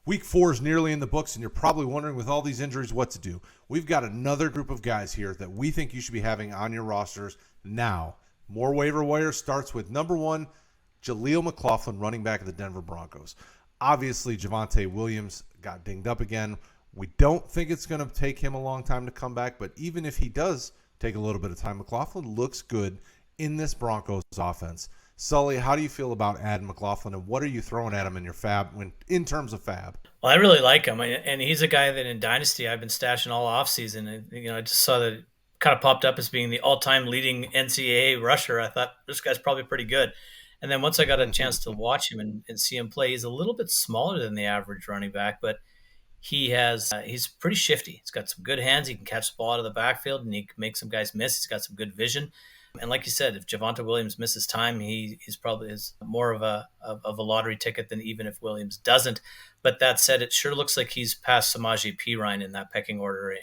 Week 4 is nearly in the books, and you're probably wondering with all these injuries what to do. We've got another group of guys here that we think you should be having on your rosters now. More waiver wire starts with number 1, Jalil McLaughlin, running back of the Denver Broncos. Obviously, Javonte Williams got dinged up again. We don't think it's going to take him a long time to come back, but even if he does take a little bit of time, McLaughlin looks good in this Broncos offense. Sully, how do you feel about adding McLaughlin, and what are you throwing at him in your fab in terms of fab? Well, I really like him, and he's a guy that in Dynasty I've been stashing all offseason. And I just saw that it kind of popped up as being the all-time leading NCAA rusher. I thought this guy's probably pretty good. And then once I got a chance to watch him and see him play, he's a little bit smaller than the average running back, but he's pretty shifty. He's got some good hands. He can catch the ball out of the backfield, and he can make some guys miss. He's got some good vision. And like you said, if Javonte Williams misses time, he's probably more of a lottery ticket than even if Williams doesn't. But that said, it sure looks like he's past Samaje Perine in that pecking order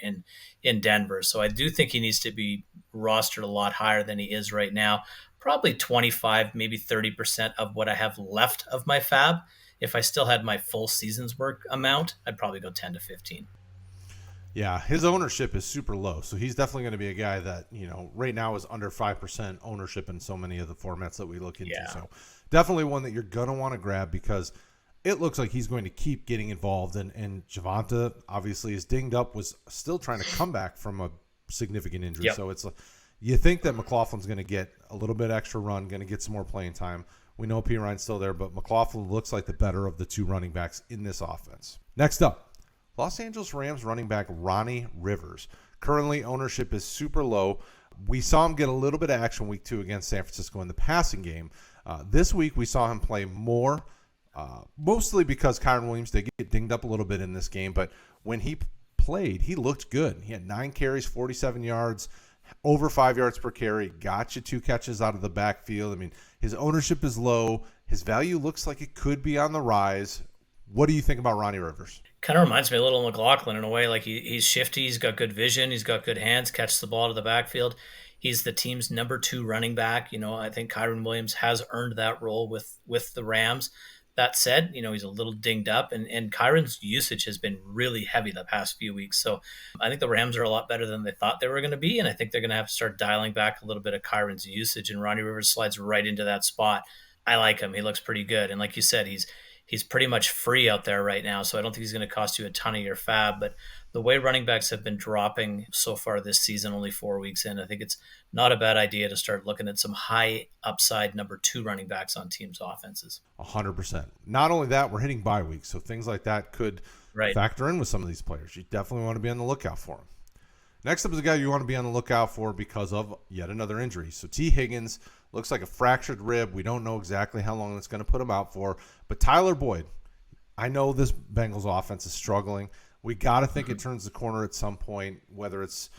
in Denver. So I do think he needs to be rostered a lot higher than he is right now. Probably 25, maybe 30% of what I have left of my fab. If I still had my full season's work amount, I'd probably go 10 to 15. Yeah, his ownership is super low, so he's definitely going to be a guy that, right now is under 5% ownership in so many of the formats that we look into. Yeah. So definitely one that you're going to want to grab because it looks like he's going to keep getting involved. And Javonte obviously is dinged up, was still trying to come back from a significant injury. Yep. So it's you think that McLaughlin's going to get a little bit extra run, going to get some more playing time. We know Perine's still there, but McLaughlin looks like the better of the two running backs in this offense. Next up, Los Angeles Rams running back Ronnie Rivers. Currently, ownership is super low. We saw him get a little bit of action week 2 against San Francisco in the passing game. This week, we saw him play more, mostly because Kyren Williams did get dinged up a little bit in this game. But when he played, he looked good. He had 9 carries, 47 yards, over 5 yards per carry, got you 2 catches out of the backfield. I mean, his ownership is low. His value looks like it could be on the rise. What do you think about Ronnie Rivers? Kind of reminds me a little of McLaughlin in a way. Like he's shifty, he's got good vision, he's got good hands, catches the ball to the backfield. He's the team's number 2 running back. I think Kyren Williams has earned that role with the Rams. That said, he's a little dinged up, and Kyren's usage has been really heavy the past few weeks. So I think the Rams are a lot better than they thought they were going to be, and I think they're going to have to start dialing back a little bit of Kyren's usage, and Ronnie Rivers slides right into that spot. I like him. He looks pretty good. And like you said, he's pretty much free out there right now, so I don't think he's going to cost you a ton of your fab. But the way running backs have been dropping so far this season, only 4 weeks in, I think it's not a bad idea to start looking at some high upside number 2 running backs on teams' offenses. 100%. Not only that, we're hitting bye weeks, so things like that could factor in with some of these players. You definitely want to be on the lookout for him. Next up is a guy you want to be on the lookout for because of yet another injury. So T. Higgins looks like a fractured rib. We don't know exactly how long that's going to put him out for. But Tyler Boyd, I know this Bengals offense is struggling. We got to think it turns the corner at some point, whether it's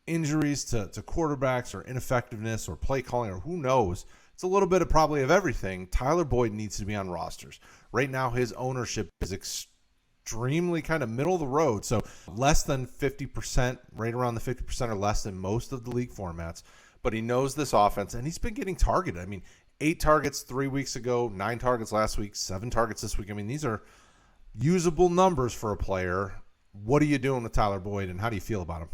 injuries to quarterbacks or ineffectiveness or play calling or who knows. It's a little bit of probably of everything. Tyler Boyd needs to be on rosters. Right now, his ownership is extremely kind of middle of the road. So less than 50%, right around the 50% or less than most of the league formats. But he knows this offense, and he's been getting targeted. I mean, 8 targets 3 weeks ago, 9 targets last week, 7 targets this week. I mean, these are usable numbers for a player. What are you doing with Tyler Boyd, and how do you feel about him?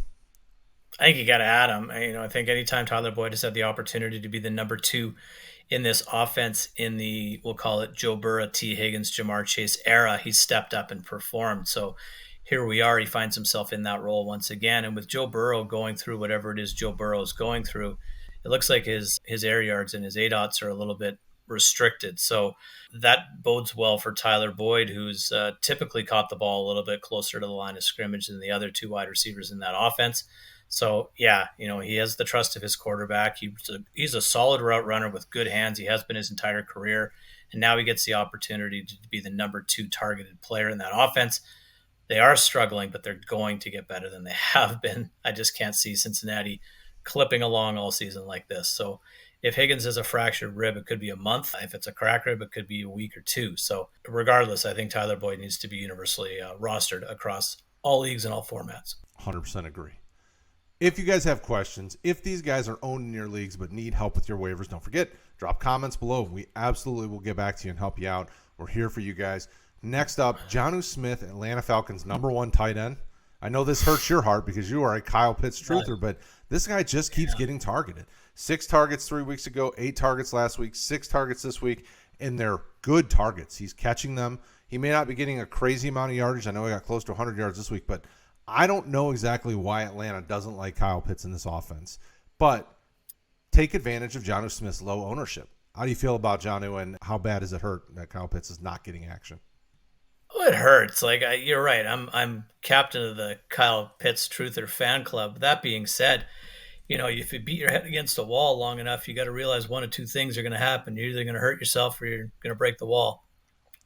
I think you got to add him. I think anytime Tyler Boyd has had the opportunity to be the number 2 in this offense in the, we'll call it Joe Burrow, T. Higgins, Jamar Chase era, he's stepped up and performed. So here we are. He finds himself in that role once again. And with Joe Burrow going through whatever it is Joe Burrow is going through, it looks like his air yards and his ADOTs are a little bit restricted. So that bodes well for Tyler Boyd, who's typically caught the ball a little bit closer to the line of scrimmage than the other 2 wide receivers in that offense. So, yeah, he has the trust of his quarterback. He's a solid route runner with good hands. He has been his entire career. And now he gets the opportunity to be the number 2 targeted player in that offense. They are struggling, but they're going to get better than they have been. I just can't see Cincinnati clipping along all season like this. So if Higgins has a fractured rib, it could be a month. If it's a cracked rib, it could be a week or 2. So regardless, I think Tyler Boyd needs to be universally rostered across all leagues and all formats. 100% agree. If you guys have questions, if these guys are owned in your leagues but need help with your waivers, don't forget, drop comments below. We absolutely will get back to you and help you out. We're here for you guys. Next up, Jonnu Smith, Atlanta Falcons #1 tight end. I know this hurts your heart because you are a Kyle Pitts truther, but this guy just keeps getting targeted. 6 targets 3 weeks ago, 8 targets last week, 6 targets this week, and they're good targets. He's catching them. He may not be getting a crazy amount of yardage. I know he got close to 100 yards this week, but I don't know exactly why Atlanta doesn't like Kyle Pitts in this offense. But take advantage of Jonnu Smith's low ownership. How do you feel about Jonnu, and how bad does it hurt that Kyle Pitts is not getting action? Oh, it hurts. You're right. I'm captain of the Kyle Pitts Truther fan club. That being said, if you beat your head against a wall long enough, you got to realize one of two things are going to happen. You're either going to hurt yourself or you're going to break the wall.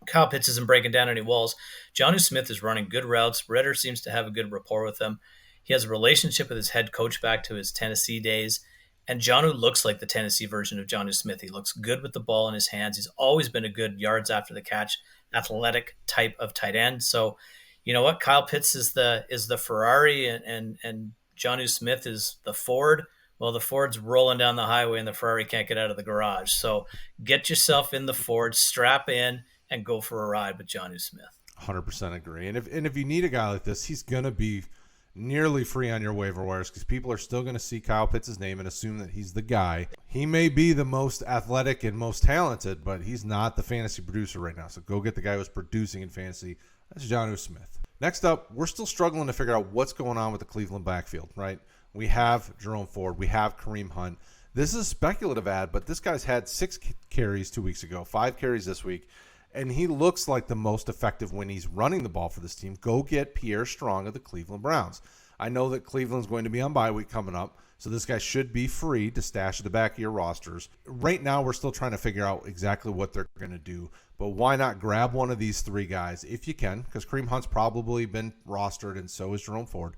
Kyle Pitts isn't breaking down any walls. Jonnu Smith is running good routes. Ritter seems to have a good rapport with him. He has a relationship with his head coach back to his Tennessee days. And Jonnu looks like the Tennessee version of Jonnu Smith. He looks good with the ball in his hands. He's always been a good yards after the catch, athletic type of tight end. So, you know what? Kyle Pitts is the Ferrari, and Jonnu Smith is the Ford. Well, the Ford's rolling down the highway and the Ferrari can't get out of the garage. So get yourself in the Ford, strap in, and go for a ride with Jonnu Smith. 100% agree. And if you need a guy like this, he's going to be nearly free on your waiver wires because people are still going to see Kyle Pitts' name and assume that he's the guy. He may be the most athletic and most talented, but he's not the fantasy producer right now. So go get the guy who's producing in fantasy. That's Jonnu Smith. Next up, we're still struggling to figure out what's going on with the Cleveland backfield, right? We have Jerome Ford. We have Kareem Hunt. This is a speculative ad, but this guy's had 6 carries 2 weeks ago, 5 carries this week, and he looks like the most effective when he's running the ball for this team. Go get Pierre Strong of the Cleveland Browns. I know that Cleveland's going to be on bye week coming up, so this guy should be free to stash at the back of your rosters. Right now, we're still trying to figure out exactly what they're going to do, but why not grab one of these 3 guys if you can, because Kareem Hunt's probably been rostered and so is Jerome Ford.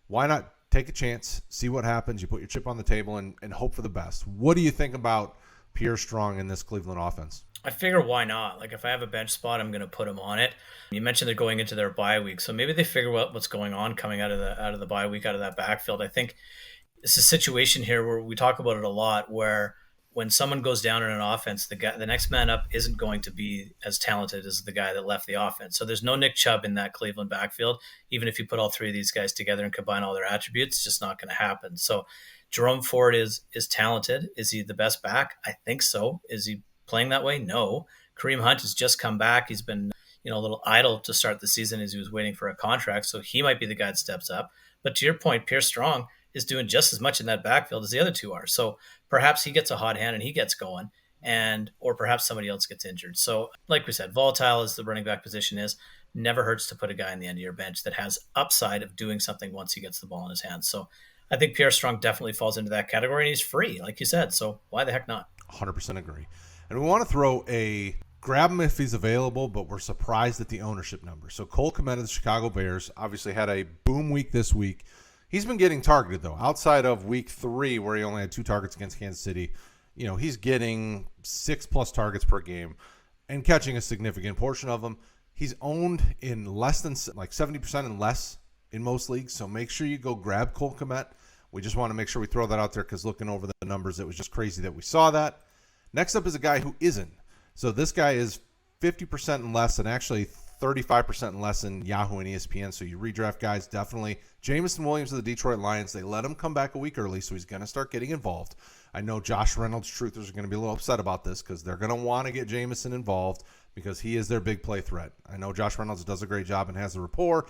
Why not take a chance, see what happens, you put your chip on the table and hope for the best. What do you think about Pierre Strong in this Cleveland offense? I figure why not? Like if I have a bench spot, I'm going to put him on it. You mentioned they're going into their bye week, so maybe they figure out what's going on coming out of the bye week, out of that backfield. I think it's a situation here where we talk about it a lot, where when someone goes down in an offense, the next man up isn't going to be as talented as the guy that left the offense. So there's no Nick Chubb in that Cleveland backfield. Even if you put all 3 of these guys together and combine all their attributes, it's just not going to happen. So Jerome Ford is talented. Is he the best back? I think so. Is he playing that way? No. Kareem Hunt has just come back. He's been, a little idle to start the season as he was waiting for a contract. So he might be the guy that steps up. But to your point, Pierre Strong is doing just as much in that backfield as the other 2 are. So perhaps he gets a hot hand and he gets going, or perhaps somebody else gets injured. So like we said, volatile as the running back position is, never hurts to put a guy in the end of your bench that has upside of doing something once he gets the ball in his hands. So I think Pierre Strong definitely falls into that category, and he's free, like you said. So why the heck not? 100% agree. And we want to throw grab him if he's available, but we're surprised at the ownership number. So Cole Kmet of the Chicago Bears obviously had a boom week this week. He's been getting targeted, though. Outside of week 3, where he only had 2 targets against Kansas City, he's getting 6+ targets per game and catching a significant portion of them. He's owned in less than 70% and less in most leagues, so make sure you go grab Cole Kmet. We just want to make sure we throw that out there because looking over the numbers, it was just crazy that we saw that. Next up is a guy who isn't. So this guy is 50% and less, and actually 35% and less in Yahoo and ESPN. So you redraft guys, definitely. Jameson Williams of the Detroit Lions, they let him come back a week early, so he's going to start getting involved. I know Josh Reynolds truthers are going to be a little upset about this because they're going to want to get Jameson involved because he is their big play threat. I know Josh Reynolds does a great job and has the rapport,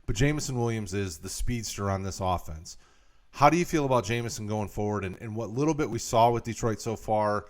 but Jameson Williams is the speedster on this offense. How do you feel about Jameson going forward and what little bit we saw with Detroit so far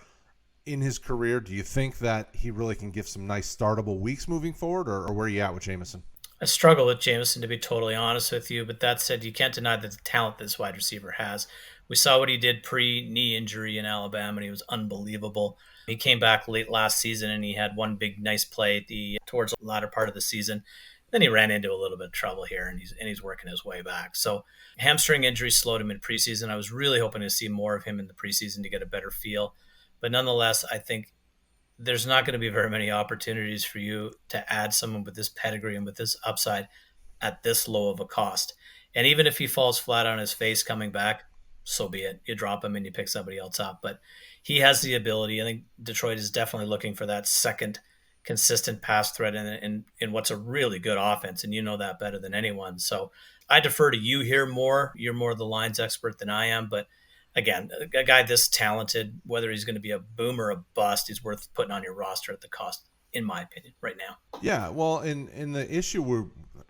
in his career? Do you think that he really can give some nice startable weeks moving forward, or where are you at with Jameson? I struggle with Jameson, to be totally honest with you, but that said, you can't deny the talent this wide receiver has. We saw what he did pre-knee injury in Alabama, and he was unbelievable. He came back late last season, and he had one big nice play towards the latter part of the season. Then he ran into a little bit of trouble here, and he's working his way back. So hamstring injury slowed him in preseason. I was really hoping to see more of him in the preseason to get a better feel. But nonetheless, I think there's not going to be very many opportunities for you to add someone with this pedigree and with this upside at this low of a cost. And even if he falls flat on his face coming back, so be it. You drop him and you pick somebody else up. But he has the ability. I think Detroit is definitely looking for that second consistent pass threat in what's a really good offense, and you know that better than anyone. So I defer to you here more. You're more the lines expert than I am, but again, a guy this talented, whether he's going to be a boom or a bust, he's worth putting on your roster at the cost, in my opinion, right now. Yeah, well, in the issue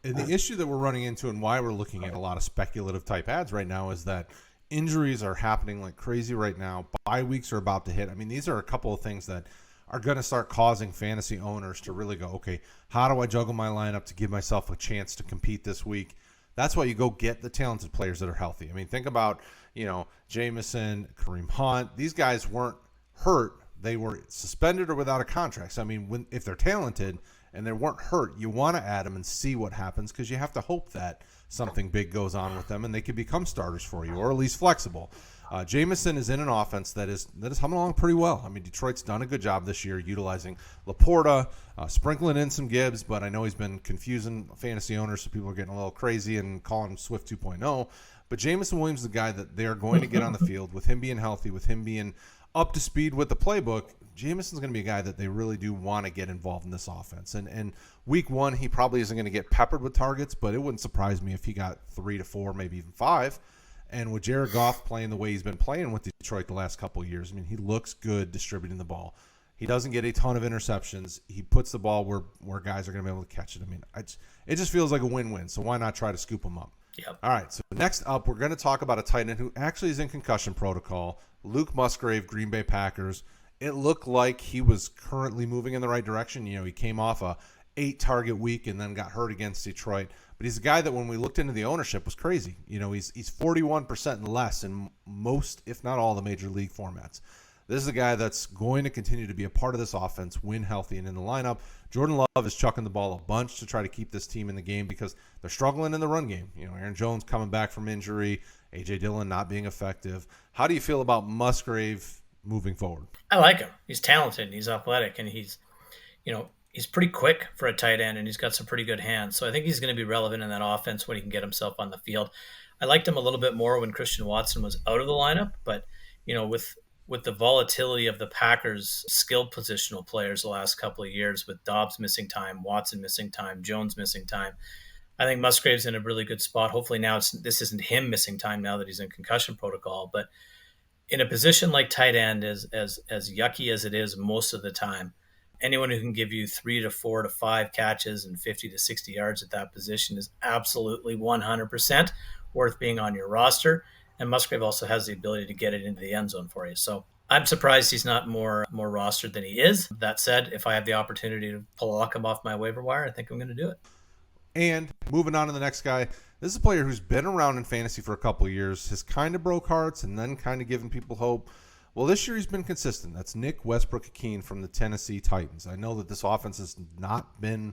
that we're running into, and why we're looking at a lot of speculative type ads right now, is that injuries are happening like crazy right now. Bye weeks are about to hit. I mean, these are a couple of things that are going to start causing fantasy owners to really go, okay, how do I juggle my lineup to give myself a chance to compete this week? That's why you go get the talented players that are healthy. I mean, think about, Jameson, Kareem Hunt. These guys weren't hurt. They were suspended or without a contract. So, I mean, if they're talented and they weren't hurt, you want to add them and see what happens, because you have to hope that something big goes on with them and they could become starters for you, or at least flexible. Jameson is in an offense that is humming along pretty well. I mean, Detroit's done a good job this year utilizing Laporta, sprinkling in some Gibbs, but I know he's been confusing fantasy owners, so people are getting a little crazy and calling him Swift 2.0. But Jameson Williams is the guy that they are going to get on the field with him being healthy, with him being up to speed with the playbook. Jameson's going to be a guy that they really do want to get involved in this offense. And week one, he probably isn't going to get peppered with targets, but it wouldn't surprise me if he got 3 to 4, maybe even 5. And with Jared Goff playing the way he's been playing with Detroit the last couple of years, I mean, he looks good distributing the ball. He doesn't get a ton of interceptions. He puts the ball where guys are going to be able to catch it. I mean, it just feels like a win-win, so why not try to scoop him up? Yep. All right, so next up, we're going to talk about a tight end who actually is in concussion protocol, Luke Musgrave, Green Bay Packers. It looked like he was currently moving in the right direction. He came off a 8-target week and then got hurt against Detroit. But he's a guy that when we looked into the ownership was crazy. He's 41% and less in most, if not all, the major league formats. This is a guy that's going to continue to be a part of this offense when healthy and in the lineup. Jordan Love is chucking the ball a bunch to try to keep this team in the game because they're struggling in the run game. Aaron Jones coming back from injury, A.J. Dillon not being effective. How do you feel about Musgrave moving forward? I like him. He's talented and he's athletic, and he's pretty quick for a tight end, and he's got some pretty good hands. So I think he's going to be relevant in that offense when he can get himself on the field. I liked him a little bit more when Christian Watson was out of the lineup, but with the volatility of the Packers' skilled positional players the last couple of years, with Dobbs missing time, Watson missing time, Jones missing time, I think Musgrave's in a really good spot. Hopefully now this isn't him missing time now that he's in concussion protocol, but in a position like tight end, as yucky as it is most of the time, anyone who can give you 3 to 4 to 5 catches and 50 to 60 yards at that position is absolutely 100% worth being on your roster. And Musgrave also has the ability to get it into the end zone for you. So I'm surprised he's not more rostered than he is. That said, if I have the opportunity to lock him off my waiver wire, I think I'm going to do it. And moving on to the next guy, this is a player who's been around in fantasy for a couple of years, has kind of broke hearts and then kind of given people hope. Well, this year he's been consistent. That's Nick Westbrook-Ihine from the Tennessee Titans. I know that this offense has not been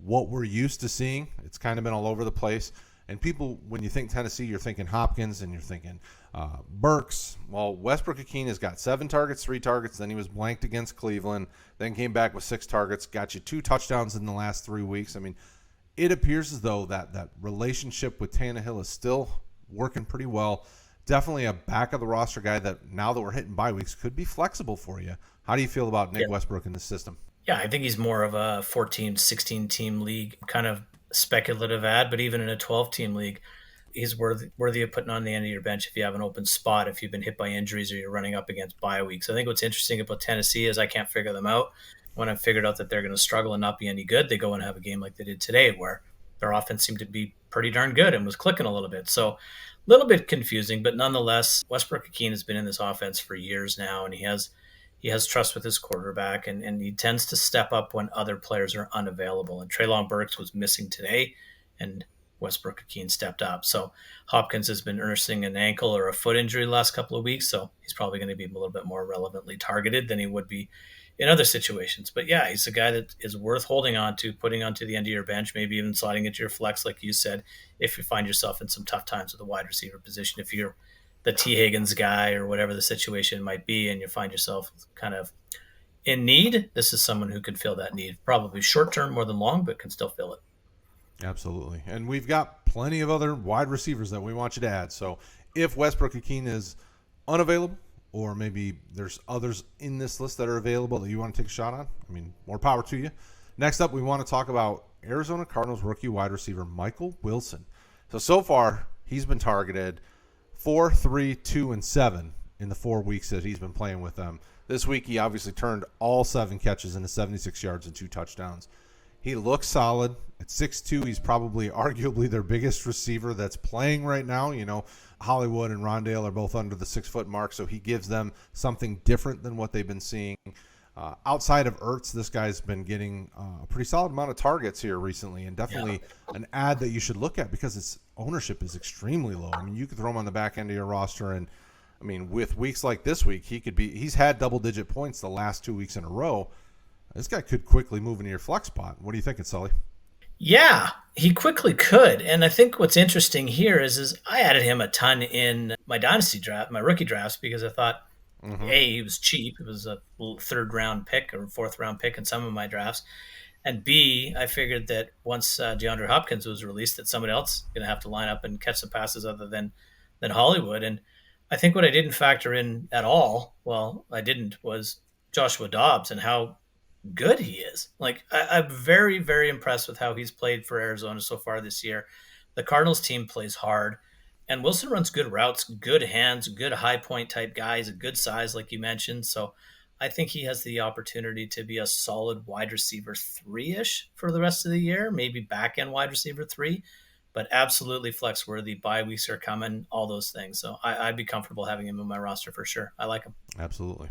what we're used to seeing. It's kind of been all over the place. And people, when you think Tennessee, you're thinking Hopkins and you're thinking Burks. Well, Westbrook-Ihine has got 7 targets, 3 targets. Then he was blanked against Cleveland. Then came back with 6 targets. Got you 2 touchdowns in the last 3 weeks. I mean, it appears as though that relationship with Tannehill is still working pretty well. Definitely a back of the roster guy that now that we're hitting bye weeks could be flexible for you. How do you feel about Nick Westbrook in this system? Yeah, I think he's more of a 14, 16 team league kind of speculative ad, but even in a 12 team league, he's worthy of putting on the end of your bench if you have an open spot, if you've been hit by injuries or you're running up against bye weeks. I think what's interesting about Tennessee is I can't figure them out. When I've figured out that they're going to struggle and not be any good, they go and have a game like they did today where their offense seemed to be pretty darn good and was clicking a little bit. So a little bit confusing, but nonetheless, Westbrook-Ihine has been in this offense for years now, and he has trust with his quarterback, and he tends to step up when other players are unavailable. And Treylon Burks was missing today, and Westbrook-Ihine stepped up. So Hopkins has been nursing an ankle or a foot injury the last couple of weeks, so he's probably going to be a little bit more relevantly targeted than he would be in other situations. But yeah, he's a guy that is worth holding on to, putting onto the end of your bench, maybe even sliding into your flex, like you said, if you find yourself in some tough times with the wide receiver position. If you're the T. Higgins guy or whatever the situation might be, and you find yourself kind of in need, this is someone who can fill that need. Probably short term more than long, but can still fill it. Absolutely. And we've got plenty of other wide receivers that we want you to add. So if Westbrook-Ihine is unavailable or maybe there's others in this list that are available that you want to take a shot on, I mean, more power to you. Next up, we want to talk about Arizona Cardinals rookie wide receiver Michael Wilson. So far, he's been targeted 4, 3, 2, and 7 in the 4 weeks that he's been playing with them. This week, he obviously turned all 7 catches into 76 yards and 2 touchdowns. He looks solid. At 6'2", he's probably arguably their biggest receiver that's playing right now. You know, Hollywood and Rondale are both under the 6-foot mark, so he gives them something different than what they've been seeing. Outside of Ertz, this guy's been getting a pretty solid amount of targets here recently, and definitely an ad that you should look at because its ownership is extremely low. I mean, you could throw him on the back end of your roster, and I mean, with weeks like this week, he's had double-digit points the last 2 weeks in a row. This guy could quickly move into your flex spot. What are you thinking, Sully? Yeah, he quickly could. And I think what's interesting here is I added him a ton in my dynasty draft, my rookie drafts, because I thought, A, he was cheap. It was a 3rd-round pick or 4th-round pick in some of my drafts. And B, I figured that once DeAndre Hopkins was released, that somebody else is going to have to line up and catch the passes other than Hollywood. And I think what I didn't factor in at all, was Joshua Dobbs and how good he is. Like, I'm very, very impressed with how he's played for Arizona so far this year. The Cardinals team plays hard, and Wilson runs good routes, good hands, good high point type guy. He's a good size, like you mentioned. So I think he has the opportunity to be a solid wide receiver 3-ish for the rest of the year, maybe back end wide receiver 3, but absolutely flex worthy. Bye weeks are coming, all those things. So I'd be comfortable having him in my roster for sure. I like him. Absolutely.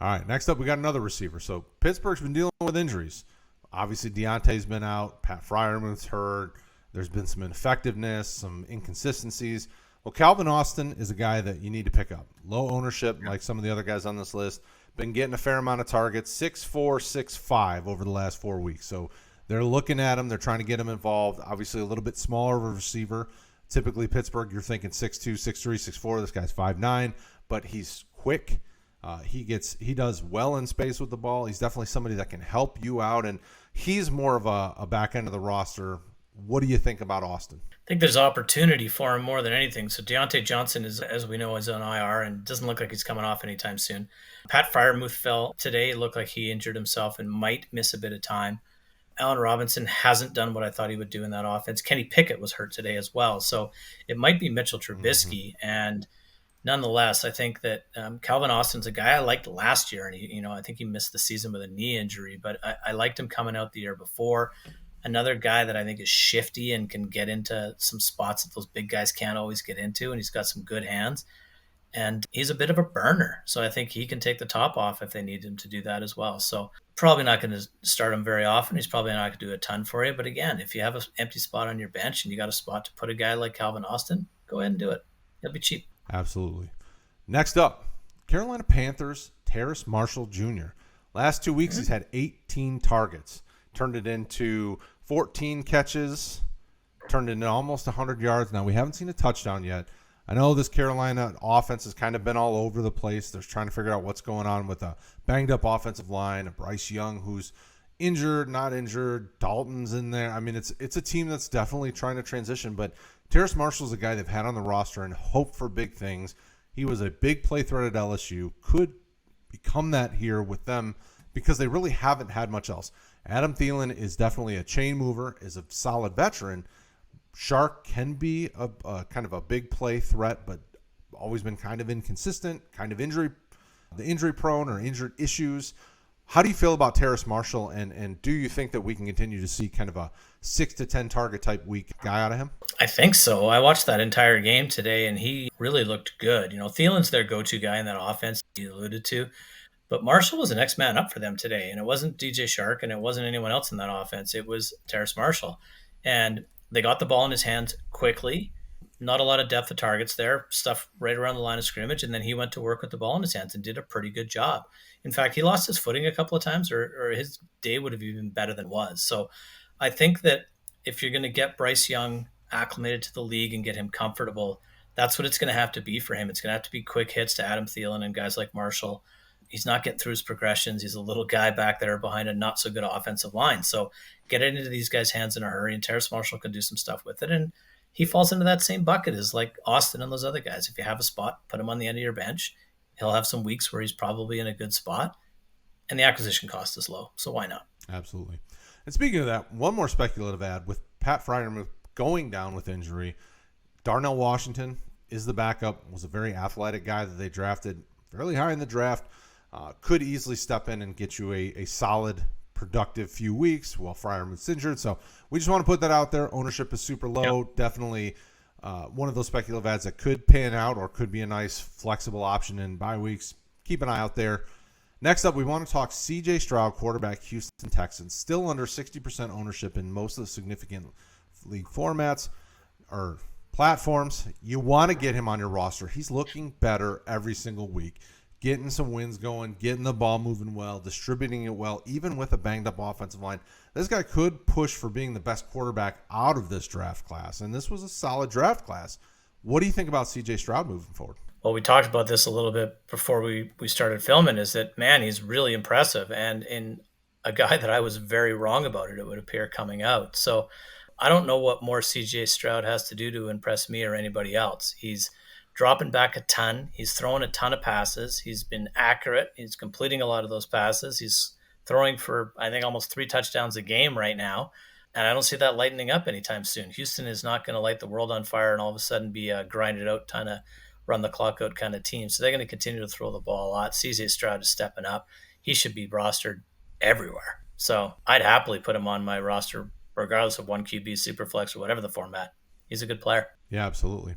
All right, next up, we got another receiver. So Pittsburgh's been dealing with injuries. Obviously, Deontay's been out. Pat Fryermuth's hurt. There's been some ineffectiveness, some inconsistencies. Well, Calvin Austin is a guy that you need to pick up. Low ownership, like some of the other guys on this list. Been getting a fair amount of targets, 6'4", 6'5" over the last 4 weeks. So they're looking at him. They're trying to get him involved. Obviously, a little bit smaller of a receiver. Typically, Pittsburgh, you're thinking 6'2", 6'3", 6'4". This guy's 5'9", but he's quick. He does well in space with the ball. He's definitely somebody that can help you out, and he's more of a back end of the roster. What do you think about Austin? I think there's opportunity for him more than anything. So Deontay Johnson is, as we know, is on IR and doesn't look like he's coming off anytime soon. Pat Fryermuth fell today. It looked like he injured himself and might miss a bit of time. Allen Robinson hasn't done what I thought he would do in that offense. Kenny Pickett was hurt today as well. So it might be Mitchell Trubisky. And nonetheless, I think that Calvin Austin's a guy I liked last year. And, I think he missed the season with a knee injury, but I liked him coming out the year before. Another guy that I think is shifty and can get into some spots that those big guys can't always get into, and he's got some good hands. And he's a bit of a burner, so I think he can take the top off if they need him to do that as well. So probably not going to start him very often. He's probably not going to do a ton for you. But again, if you have an empty spot on your bench and you got a spot to put a guy like Calvin Austin, go ahead and do it. He'll be cheap. Absolutely. Next up, Carolina Panthers, Terrace Marshall Jr. Last 2 weeks, he's had 18 targets. Turned it into 14 catches, turned it into almost 100 yards. Now, we haven't seen a touchdown yet. I know this Carolina offense has kind of been all over the place. They're trying to figure out what's going on with a banged-up offensive line, a Bryce Young who's injured, not injured, Dalton's in there. I mean, it's a team that's definitely trying to transition, but Terrace Marshall's a guy they've had on the roster and hope for big things. He was a big play threat at LSU, could become that here with them because they really haven't had much else. Adam Thielen is definitely a chain mover, is a solid veteran. Shark can be a kind of a big play threat, but always been kind of inconsistent, kind of injury prone or injured issues. How do you feel about Terrace Marshall, and do you think that we can continue to see kind of a 6 to 10 target type week guy out of him? I think so. I watched that entire game today, and he really looked good. Thielen's their go-to guy in that offense, you alluded to. But Marshall was the next man up for them today, and it wasn't DJ Shark, and it wasn't anyone else in that offense. It was Terrace Marshall. And they got the ball in his hands quickly. Not a lot of depth of targets there, stuff right around the line of scrimmage, and then he went to work with the ball in his hands and did a pretty good job. In fact, he lost his footing a couple of times, or his day would have been better than was. So I think that if you're going to get Bryce Young acclimated to the league and get him comfortable, that's what it's going to have to be for him. It's going to have to be quick hits to Adam Thielen and guys like Marshall. He's not getting through his progressions. He's a little guy back there behind a not so good offensive line. So get it into these guys' hands in a hurry, and Terrace Marshall can do some stuff with it. And he falls into that same bucket as like Austin and those other guys. If you have a spot, put him on the end of your bench. He'll have some weeks where he's probably in a good spot, and the acquisition cost is low, so why not? Absolutely. And speaking of that, one more speculative ad with Pat Freiermuth going down with injury. Darnell Washington is the backup, was a very athletic guy that they drafted fairly high in the draft. Could easily step in and get you a solid, productive few weeks while Freiermuth's injured. So we just want to put that out there. Ownership is super low. Yep. Definitely one of those speculative ads that could pan out or could be a nice flexible option in bye weeks. Keep an eye out there. Next up, we want to talk C.J. Stroud, quarterback, Houston Texans. Still under 60% ownership in most of the significant league formats or platforms. You want to get him on your roster. He's looking better every single week. Getting some wins going, getting the ball moving well, distributing it well, even with a banged-up offensive line. This guy could push for being the best quarterback out of this draft class, and this was a solid draft class. What do you think about C.J. Stroud moving forward? Well, we talked about this a little bit before we started filming, is that, man, he's really impressive. And in a guy that I was very wrong about it would appear, coming out. So I don't know what more CJ Stroud has to do to impress me or anybody else. He's dropping back a ton. He's throwing a ton of passes. He's been accurate. He's completing a lot of those passes. He's throwing for, I think, almost 3 touchdowns a game right now. And I don't see that lightening up anytime soon. Houston is not going to light the world on fire and all of a sudden be a grinded out ton of run the clock out kind of team. So they're going to continue to throw the ball a lot. CJ Stroud is stepping up. He should be rostered everywhere. So I'd happily put him on my roster regardless of 1 QB, Superflex, or whatever the format. He's a good player. Yeah, absolutely.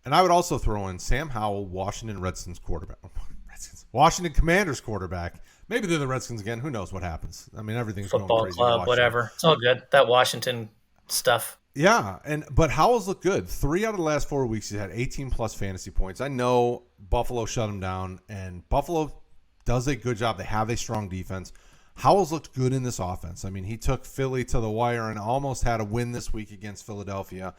And I would also throw in Sam Howell, Washington Redskins quarterback. Washington Commanders quarterback. Maybe they're the Redskins again. Who knows what happens? I mean, everything's football going crazy. Club, whatever. It's all good. That Washington stuff. Yeah, but Howell's looked good. 3 out of the last 4 weeks, he's had 18-plus fantasy points. I know Buffalo shut him down, and Buffalo does a good job. They have a strong defense. Howell's looked good in this offense. I mean, he took Philly to the wire and almost had a win this week against Philadelphia.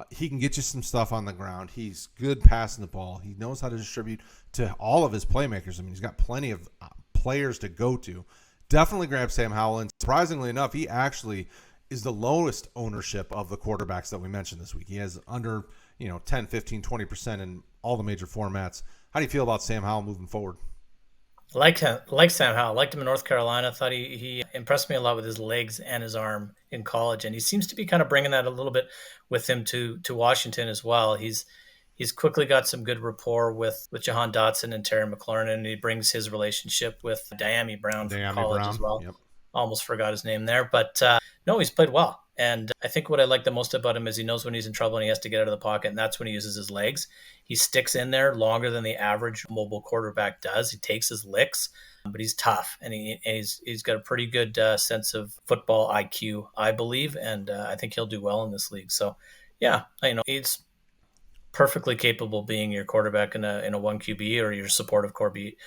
He can get you some stuff on the ground. He's good passing the ball. He knows how to distribute to all of his playmakers. I mean, he's got plenty of players to go to. Definitely grab Sam Howell, and surprisingly enough, he actually is the lowest ownership of the quarterbacks that we mentioned this week. He has under 10, 15, 20% in all the major formats. How do you feel about Sam Howell moving forward? Like Sam Howell. Liked him in North Carolina. Thought he impressed me a lot with his legs and his arm in college, and he seems to be kind of bringing that a little bit with him to Washington as well. He's quickly got some good rapport with Jahan Dotson and Terry McLaurin, and he brings his relationship with Diami Brown from college as well. Yep. Almost forgot his name there, but no, he's played well. And I think what I like the most about him is he knows when he's in trouble and he has to get out of the pocket, and that's when he uses his legs. He sticks in there longer than the average mobile quarterback does. He takes his licks, but he's tough, and he's got a pretty good sense of football IQ, I believe, and I think he'll do well in this league. So, yeah, he's perfectly capable of being your quarterback in a 1 QB or your supportive quarterback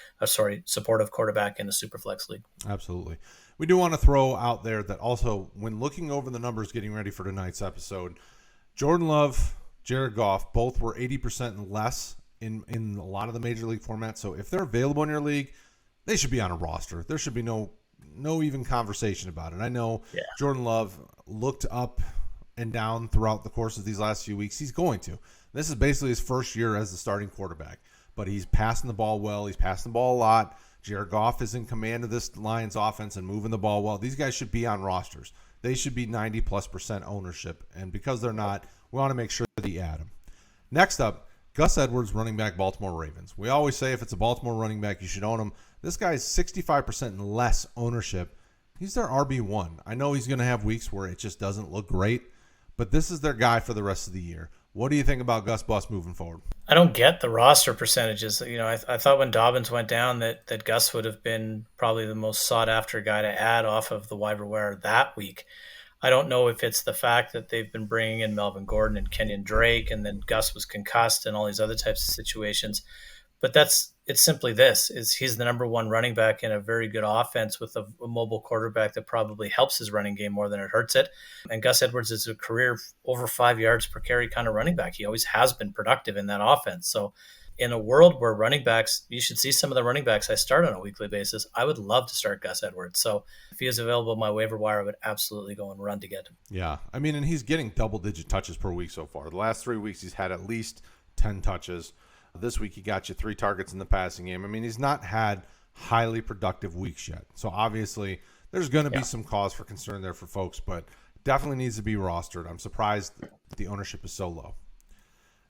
in a Superflex league. Absolutely. We do want to throw out there that also, when looking over the numbers getting ready for tonight's episode, Jordan Love, Jared Goff, both were 80% and less in a lot of the major league formats. So if they're available in your league, they should be on a roster. There should be no even conversation about it. I know Jordan Love looked up and down throughout the course of these last few weeks. He's going to. This is basically his first year as the starting quarterback, but he's passing the ball well. He's passing the ball a lot. Jared Goff is in command of this Lions offense and moving the ball well. These guys should be on rosters. They should be 90+% ownership. And because they're not, we want to make sure that you add them. Next up, Gus Edwards, running back, Baltimore Ravens. We always say if it's a Baltimore running back, you should own him. This guy's 65% and less ownership. He's their RB1. I know he's going to have weeks where it just doesn't look great, but this is their guy for the rest of the year. What do you think about Gus Bus moving forward? I don't get the roster percentages. I thought when Dobbins went down that Gus would have been probably the most sought-after guy to add off of the waiver wire that week. I don't know if it's the fact that they've been bringing in Melvin Gordon and Kenyon Drake, and then Gus was concussed and all these other types of situations. But it's simply this, is he's the number 1 running back in a very good offense with a mobile quarterback that probably helps his running game more than it hurts it. And Gus Edwards is a career over 5 yards per carry kind of running back. He always has been productive in that offense. So in a world where running backs, you should see some of the running backs I start on a weekly basis. I would love to start Gus Edwards. So if he is available on my waiver wire, I would absolutely go and run to get him. Yeah. I mean, and he's getting double-digit touches per week so far. The last 3 weeks, he's had at least 10 touches. This week he got you 3 targets in the passing game. I mean, he's not had highly productive weeks yet. So obviously there's going to be some cause for concern there for folks, but definitely needs to be rostered. I'm surprised the ownership is so low.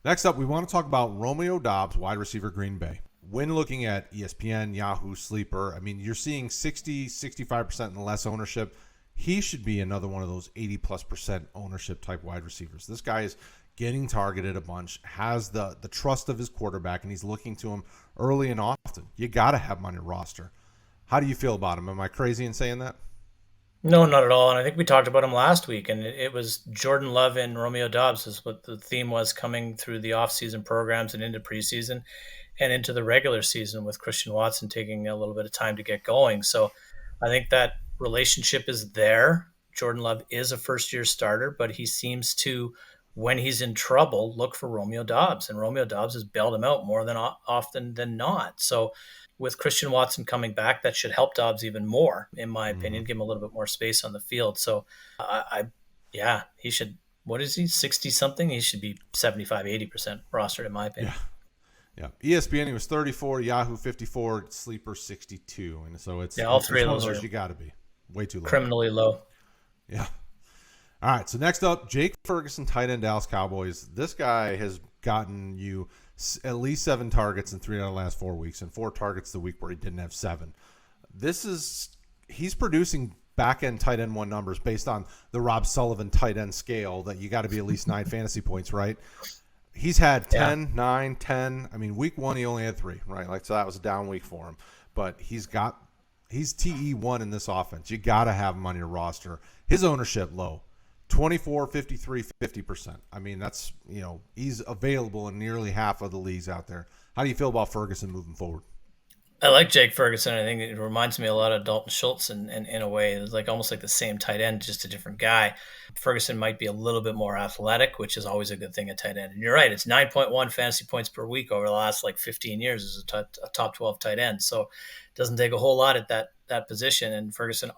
Next up, we want to talk about Romeo Doss, wide receiver, Green Bay. When looking at ESPN, Yahoo, Sleeper, I mean, you're seeing 60, 65% and less ownership. He should be another one of those 80+% ownership type wide receivers. This guy is getting targeted a bunch, has the trust of his quarterback, and he's looking to him early and often. You got to have him on your roster. How do you feel about him? Am I crazy in saying that? No, not at all. And I think we talked about him last week, and it was Jordan Love and Romeo Dobbs is what the theme was coming through the off-season programs and into preseason and into the regular season, with Christian Watson taking a little bit of time to get going. So I think that relationship is there. Jordan Love is a first-year starter, but he seems to, when he's in trouble, look for Romeo Dobbs. And Romeo Dobbs has bailed him out more than often than not. So with Christian Watson coming back, that should help Dobbs even more, in my opinion, give him a little bit more space on the field. So he should, what is he, 60 something? He should be 75, 80% rostered, in my opinion. Yeah. ESPN, he was 34, Yahoo 54, Sleeper 62. And so it's all three of those are you got to be way too low. Criminally low. Yeah. All right. So next up, Jake Ferguson, tight end, Dallas Cowboys. This guy has gotten you at least 7 targets in 3 out of the last 4 weeks, and 4 targets the week where he didn't have 7. He's producing back-end tight end 1 numbers based on the Rob Sullivan tight end scale that you got to be at least 9 fantasy points, right? He's had 10, 9, 10. I mean, week 1 he only had 3, right? Like, so that was a down week for him. But he's TE1 in this offense. You got to have him on your roster. His ownership low. 24, 53, 50%. I mean, that's, he's available in nearly half of the leagues out there. How do you feel about Ferguson moving forward? I like Jake Ferguson. I think it reminds me a lot of Dalton Schultz in a way. It's like almost like the same tight end, just a different guy. Ferguson might be a little bit more athletic, which is always a good thing at tight end. And you're right, it's 9.1 fantasy points per week over the last 15 years as a top 12 tight end. So it doesn't take a whole lot at that position. And Ferguson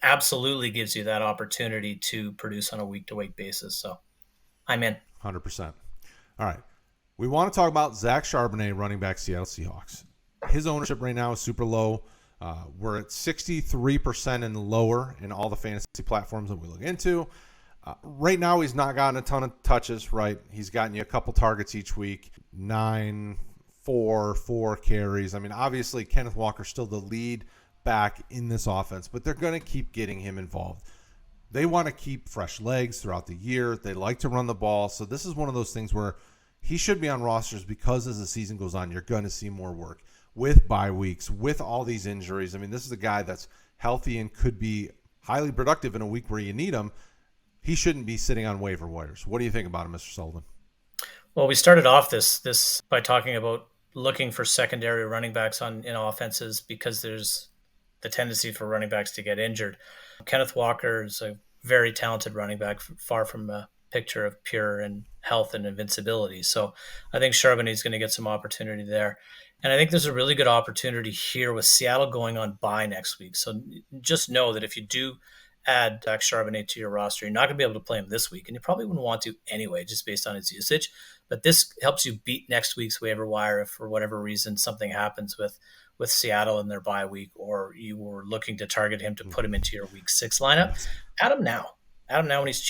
absolutely gives you that opportunity to produce on a week-to-week basis. So I'm in. 100%. All right. We want to talk about Zach Charbonnet, running back, Seattle Seahawks. His ownership right now is super low. We're at 63% and lower in all the fantasy platforms that we look into. Right now, he's not gotten a ton of touches, right? He's gotten you a couple targets each week, 9, 4 carries. I mean, obviously, Kenneth Walker's still the lead back in this offense, but they're going to keep getting him involved. They want to keep fresh legs throughout the year. They like to run the ball. So this is one of those things where he should be on rosters because as the season goes on, you're going to see more work with bye weeks, with all these injuries. I mean, this is a guy that's healthy and could be highly productive in a week where you need him. He shouldn't be sitting on waiver wires. What do you think about him, Mr. Sullivan? Well, we started off this by talking about looking for secondary running backs in offenses because there's the tendency for running backs to get injured. Kenneth Walker is a very talented running back, far from a picture of pure and health and invincibility. So I think Charbonnet is going to get some opportunity there. And I think there's a really good opportunity here with Seattle going on bye next week. So just know that if you do add Zach Charbonnet to your roster, you're not going to be able to play him this week. And you probably wouldn't want to anyway, just based on his usage. But this helps you beat next week's waiver wire if for whatever reason something happens with Seattle in their bye week, or you were looking to target him to put him into your week 6 lineup. Add him now when he's cheap.